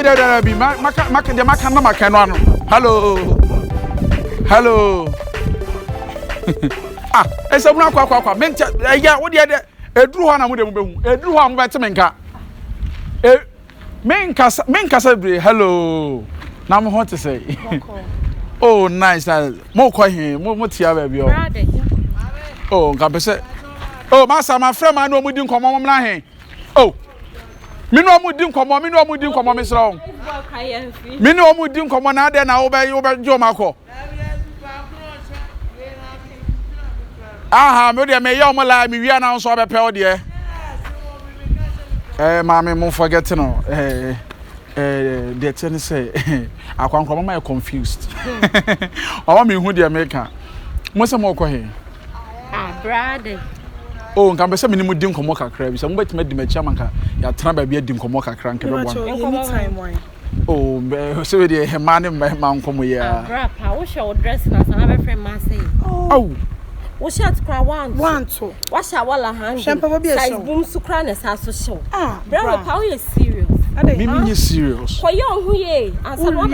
Dabi maka de maka na maka no ano. Hello. Ah, esa mu akwa. Menta ya wo de eduru ho na mu de mu behu. Eduru ho am bete menka. Menkasa bre. Hello. Na mo hot say. Oh, nice. Mo kwa hin, mo tia ba bi o. Oh, nka pese. Oh, masa my friend man no mu di nkomo mo na hen. Oh. Me no mu di nkomo me sra o. Me no mu di nkomo na ade na wo be jo makọ. Aha, me de me ya mo la me wi na so be pe o de. Mama mo forget no. The ten say akwankwa mama confused. Owa me hu de America. Mo se mo kọ he. Brother. Oh, nka be se me ni mu di nkomo kakra bi se mo betima di machi amanka ya tena ba bi di nkomo kakra nka be bon. Anytime why? Oh, so we dey man nkomo ya. Grandpa, wo show dress na sana be friend man say. Oh. Wo shirt kra one two. Wa sha wala hand. Shempa bi size boom su kra na sa so show. Grandpa, we serious. Me serious. For you who ye? Answer one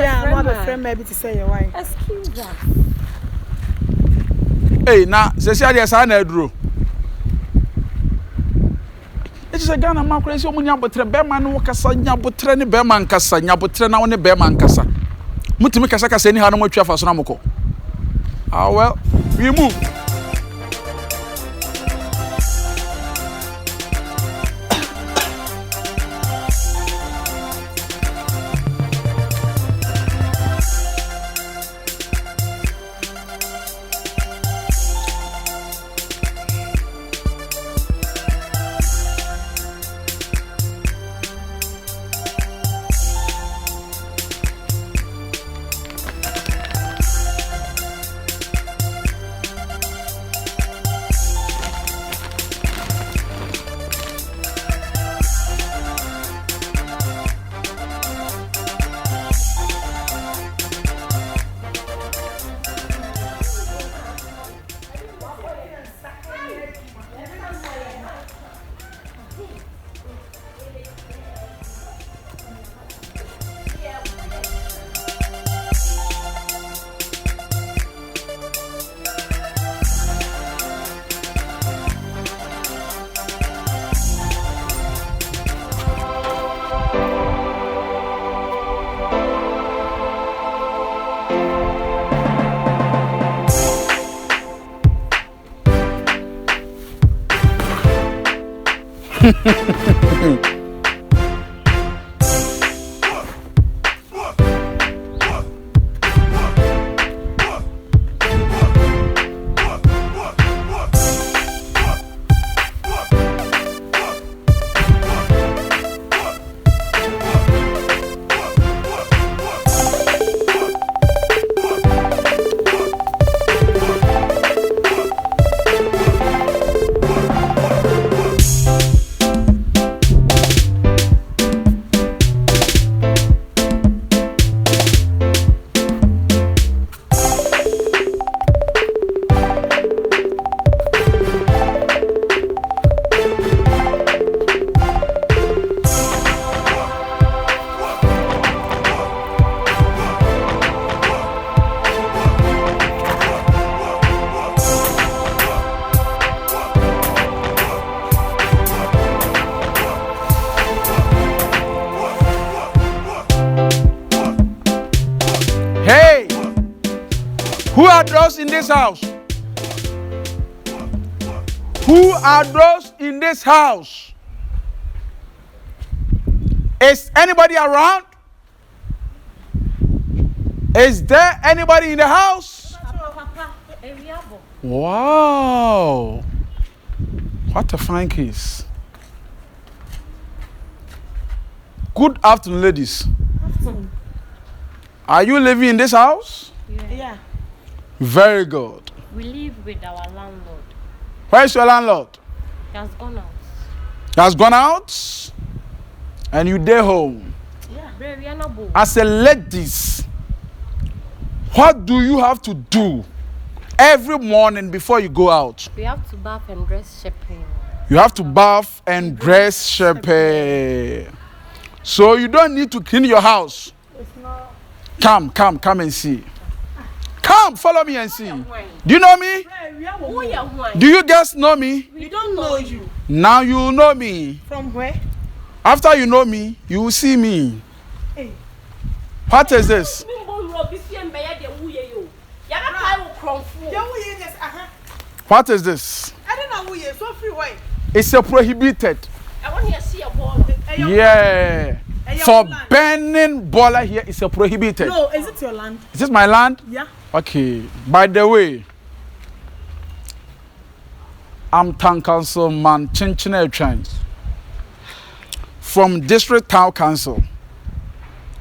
friend maybe to say why. Excuse us. Hey, na se sia dia sa na aduro. It's a Ghana man crazy omunya botre be man no kasa nya botre ne be man kasa nya botre na woni be man kasa. Mutimi kasa ni ha no matwa fa so na moko. Ah well, we move. Who are those in this house? Who are those in this house? Is anybody around? Is there anybody in the house? Wow. What a fine case. Good afternoon, ladies. Afternoon. Are you living in this house? Yeah. Very good. We live with our landlord. Where is your landlord? He has gone out. He has gone out? And you there home? Yeah. We are not both. As a ladies, what do you have to do every morning before you go out? We have to bath and dress shopping. You have to bath and dress shopping. So you don't need to clean your house. It's not. Come and see. Come, follow me and see. Do you know me? Do you guys know me? We don't know you. Now you know me. From where? After you know me, you will see me. Hey. What is this? What is this? I don't know who you are. So free way. It's a prohibited. I want to see a ball. Yeah. For burning baller here is a prohibited. No, is it your land? Is this my land? Yeah. Okay. By the way, I'm Town Councilman Kyinkyinaa Twan from District Town Council.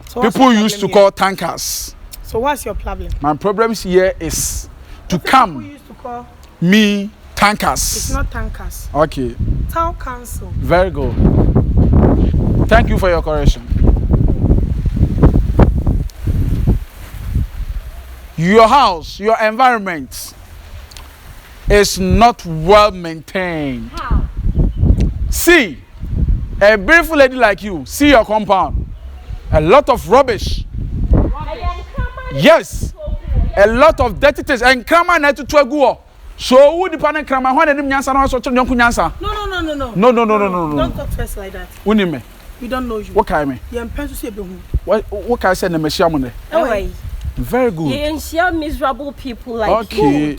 So people used to call tankers. So what's your problem? My problem here is to People come used to call me tankers. It's not tankers. Okay. Town council. Very good. Thank you for your correction. Your house, your environment is not well maintained. How? See, a beautiful lady like you, see your compound. A lot of rubbish. Yes. A lot of dirty things. And krama na to go. So who depend krama when dem nyansa na so chonyo nyansa. No. Don't talk first like that. Unime. We don't know you. What kind me? You impense say be hu. What can I say na mehia mo ne? Very good. You share miserable people like you. Okay.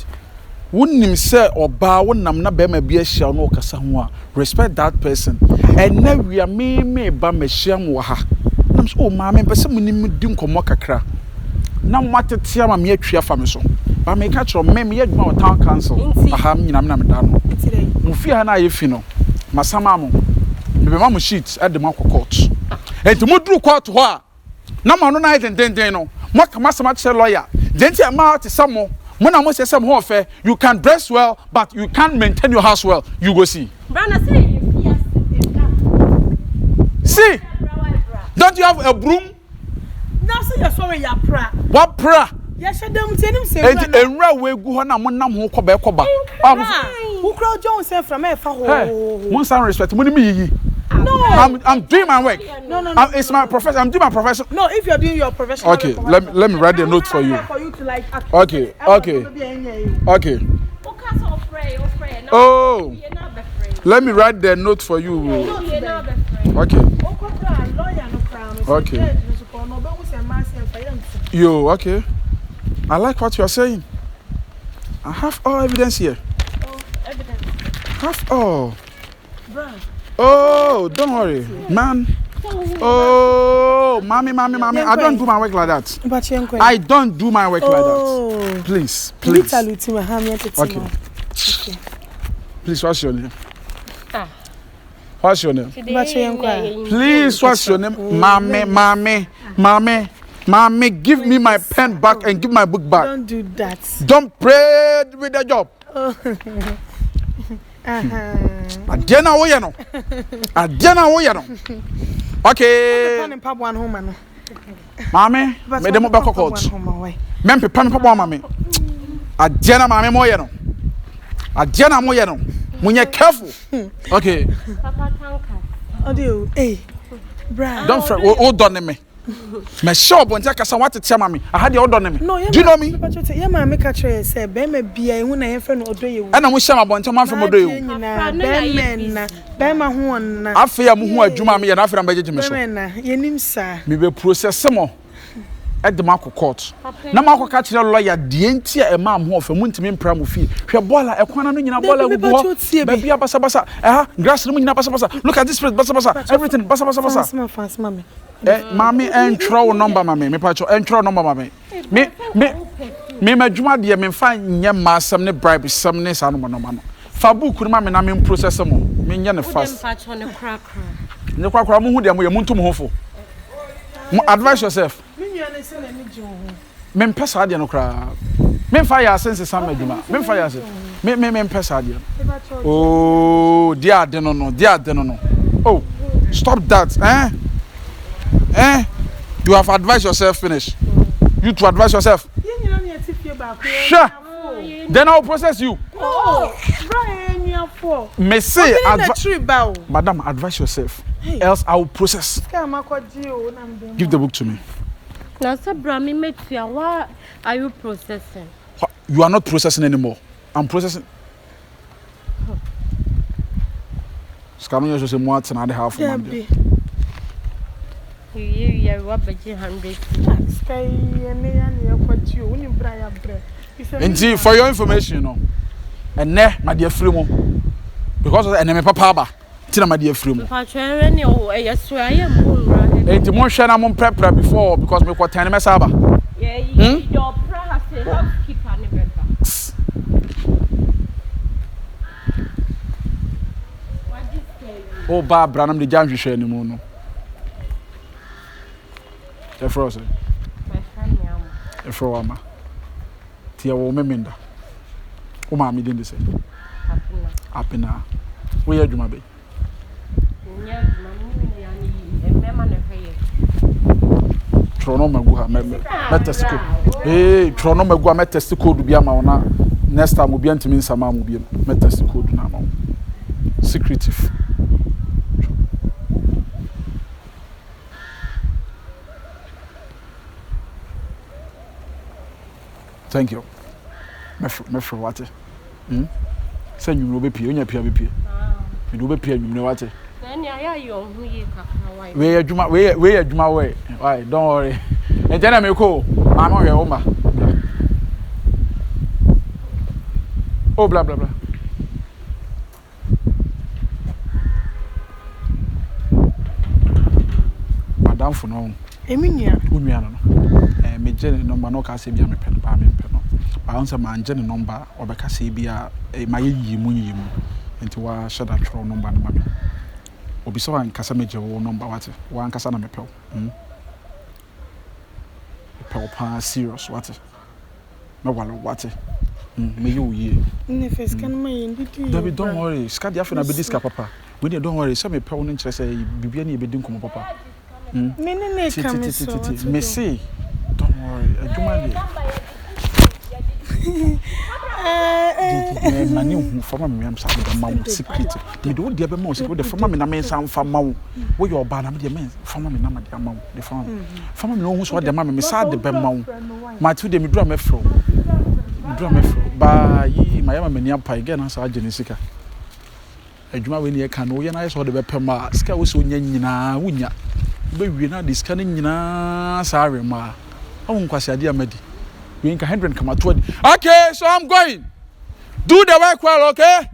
Wouldn't say oba wonam na be ma bi ahia no kasa ho a respect that person. And now we are me ba mehia mo ha. Nam so ma me pese munim di nkomo kakra. Na matete ama me atwa fa me so. Ba me ka kiro me adwuma o town council. Aha nyinam na me da no. Mu fi ha na ye fi no. Masama mo. Me be ma mo sheet at the court. Enti mo dru court ho a na ma no na den no. Mo ka masama che lawyer. Denti ama te samo. Mo na mo say some ho fe. You can dress well but you can't maintain your house well. You go see. Brana say See. Don't you have a broom? Now say you're sorry you're pra. What pra? Yes, I don't say him say. Enti enra we gu ho na mo nam ho koba ekoba. Who crowd John say from e fa ho. Hey, mo san respect mo ni me yiyi. No. I'm doing my work. No. It's my profession. I'm doing my profession. No, if you're doing your profession. Okay, let me write the note for you. For you to like. Okay. Oh. Let me write the note for you. Okay. Okay. Yo, okay. I like what you are saying. I have all evidence here. evidence. Have all. Oh, don't worry, man. Oh, mommy. I don't do my work like that. I don't do my work like that. Please. Okay. Please, what's your name? What's your name? Please, what's your name? Mommy, give me my pen back and give my book back. Don't do that. Don't pray with the job. Adiana woyano. Okay. Mommy, me demo back coach. Mem pepa me papa mommy. Adiana mommy moyano. Adiana moyano. Munye careful. Okay. Papa Franka. Audio. Hey. Bra. Don't fret. Hold on me. My shop when take some what to tell mommy. I had the order name. No, do you know me? Yeah, ma make a try say be me bia hu na ye friend odo ye. And I'm share my bon man from odo ye. Be ma hu na. Afia mu hu adwuma me ye na afia mbeje me so. Be na ye nim sa. Me be process mo. At the market court. Na ma ka kire lawyer de enti e ma am ho ofa mu ntimi mpra mo fi. Hwe bola e kwana no nyina bola gugu ho. Be bia basa. Grass no nyina basa. Look at this place basa. Everything basa. Fast mommy. Mommy entro number mommy. Me pacho entro number mommy. Me madwuma de me fa nye masam ne bribe sam ne sa no no. Fa book no ma me na me process mo. Me nye ne fast. Ne kwakra mo hu de mo ye muntu mo hofo. Advise yourself. Me mpesa de no kra. Me fa ya sense sam adwuma. Me fa ya se. Me mpesa de. Oh, dia de no. Oh, stop that, You have advised yourself, finish. You to advise yourself. Sure. Then I'll process you. Oh, right. Me say, Madam, advise yourself. else I will process. Give the book to me. Now, sir, Brahmi, make fear. Why are you processing? You are not processing anymore. I'm processing. Scamming you say more than I have for Monday. You are 100. And see, for your information, you know, and ne, my dear Frimo, because of the enemy papa, Tina, my dear Frimo. Yes, I am. And the more Shana Mon Prepra before because me quite time Saba. Yeah, your prayer say housekeeper never. Oh, Bob Branham, the jam you share anymore. No, the frozen. My friend, A froama. Tia woman minda. O mammy didn't say. Up in now. Where do my baby? Tronomaguha metestico. Hey, Tronomagua metestico to be a mauna. Next time will be to mean some will be metestico to now. Secretive. Thank you. Mefro what? Send you no be pay, you pay. You do be pay, you know what? Then yeah, you Where Juma way. Why, don't worry. And then I may call. I'm on your Oma. Oh, blah blah blah. Madame for no. Eminia. Umiano. Me Jenny number no can say be a pen. I answer my Jenny number or Becca say be a my yimu. Into wa shut that throw number no mammy. Obi so an kasa meje wo number what one kasa na mepel mepel pa serious what me walo what me you ye ne first can my ndidi David don't worry ska dia fe na be diska papa we don't worry say mepel no nkire say bibia na e be din komo papa me ne come so me say don't worry aduma le mani hu fama me am sabe da mawo secret me do dia be mawo secret de fama me na me san fa mawo wo yo ba na me de me fama me na ma de mawo de fama me no hu so de ma me sa de be mawo ma tu de me dura me fro ba yi ma ya ma ni apa ge na sa agene sika adwuma we ni e ka no ye na ye so de be pema sika wo so nya nyina wunya be wie na de sika nyina sa awe ma o nkwasi ade amadi we nka 100 kama 20. Okay, so I'm going. Do the work well, okay?